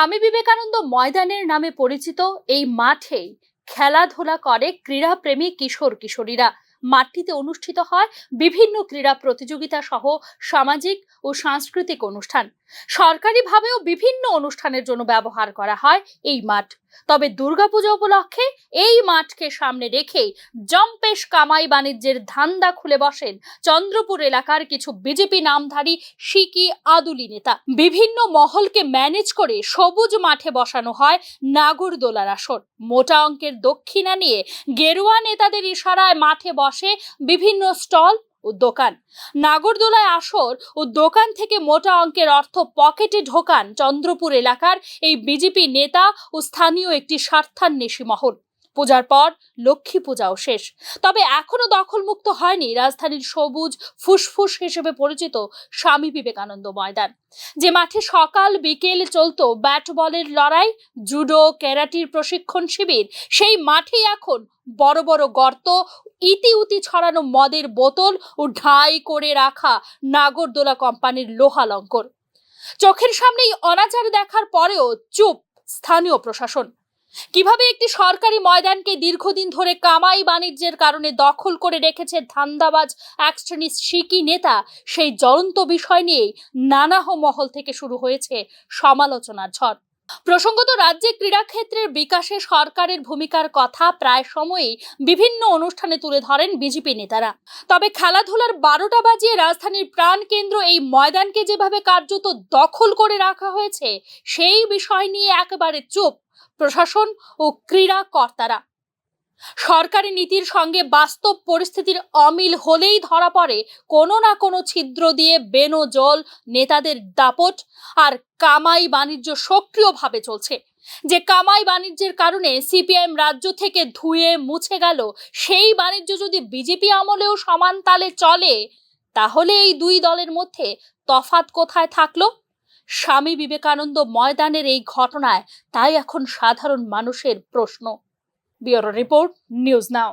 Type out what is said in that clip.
স্বামী বিবেকানন্দ ময়দানের নামে পরিচিত এই মাঠেই খেলাধুলা করে ক্রীড়াপ্রেমী কিশোর কিশোরীরা। মাঠটিতে অনুষ্ঠিত হয় বিভিন্ন ক্রীড়া প্রতিযোগিতা সহ সামাজিক ও সাংস্কৃতিক অনুষ্ঠান। সরকারিভাবেও বিভিন্ন অনুষ্ঠানের জন্য ব্যবহার করা হয় এই মাঠ। তবে দুর্গাপূজা উপলক্ষে এই মাঠকে সামনে রেখে জম্পেশ কামাই বাণিজ্যের ধান্দা খুলে বসেন চন্দ্রপুর এলাকার কিছু বিজেপি নামধারী শিকি আদুলি নেতা। বিভিন্ন মহলকে ম্যানেজ করে সবুজ মাঠে বসানো হয় নাগরদোলার আসর। মোটা অঙ্কের দক্ষিণা নিয়ে গেরুয়া নেতাদের ইশারায় মাঠে বসে বিভিন্ন স্টল ও দোকান। নাগরদোলায় আসর ও দোকান থেকে মোটা অঙ্কের অর্থ পকেটে ঢোকান চন্দ্রপুর এলাকার এই বিজেপি নেতা ও স্থানীয় একটি স্বার্থান্বেষী মহল। পূজার পর লক্ষ্মী পূজাও শেষ, তবে এখনো দখলমুক্ত হয়নি রাজধানীর সবুজ ফুসফুস হিসেবে পরিচিত স্বামী বিবেকানন্দ ময়দান। যে মাঠে সকাল বিকেল চলতো ব্যাট বলের লড়াই, জুডো, ক্যারাটির প্রশিক্ষণ শিবির, সেই মাঠেই এখন বড় বড় গর্ত, ইতিউতি ছড়ানো মদের বোতল ও ঢাই করে রাখা নাগরদোলা কোম্পানির লোহা লঙ্কর। চোখের সামনেই অনাচার দেখার পরেও চুপ স্থানীয় প্রশাসন। কিভাবে একটি সরকারি ময়দানকে দীর্ঘদিন ধরে কামাই বাণিজ্যের কারণে দখল করে রেখেছে ধান্দাবাজ এক শ্রেণীর শিকি নেতা, সেই জ্বলন্ত বিষয় নিয়ে নানা মহল থেকে শুরু হয়েছে সমালোচনার ঝড়। প্রসঙ্গত, রাজ্যে ক্রীড়াক্ষেত্রের বিকাশে সরকারের ভূমিকার কথা প্রায় সময়ই বিভিন্ন অনুষ্ঠানে তুলে ধরেন বিজেপি নেতারা। তবে খেলাধুলার 12টা বাজিয়ে রাজধানীর প্রাণকেন্দ্র এই ময়দানকে যেভাবে কার্যত দখল করে রাখা হয়েছে, সেই বিষয় নিয়ে একেবারে চুপ প্রশাসন ও ক্রীড়া কর্তারা। সরকারি নীতির সঙ্গে বাস্তব পরিস্থিতির অমিল হলেই ধরা পড়ে কোনো না কোনো ছিদ্র দিয়ে বেনজল নেতাদের দাপট। আর কামাই বাণিজ্য সক্রিয়ভাবে চলছে। যে কামাই বাণিজ্যের কারণে সিপিএম রাজ্য থেকে ধুয়ে মুছে গেল, সেই বাণিজ্য যদি বিজেপি আমলেও সমান তালে চলে, তাহলে এই দুই দলের মধ্যে তফাৎ কোথায় থাকলো? স্বামী বিবেকানন্দ ময়দানের এই ঘটনায় তাই এখন সাধারণ মানুষের প্রশ্ন। Bureau report, news now.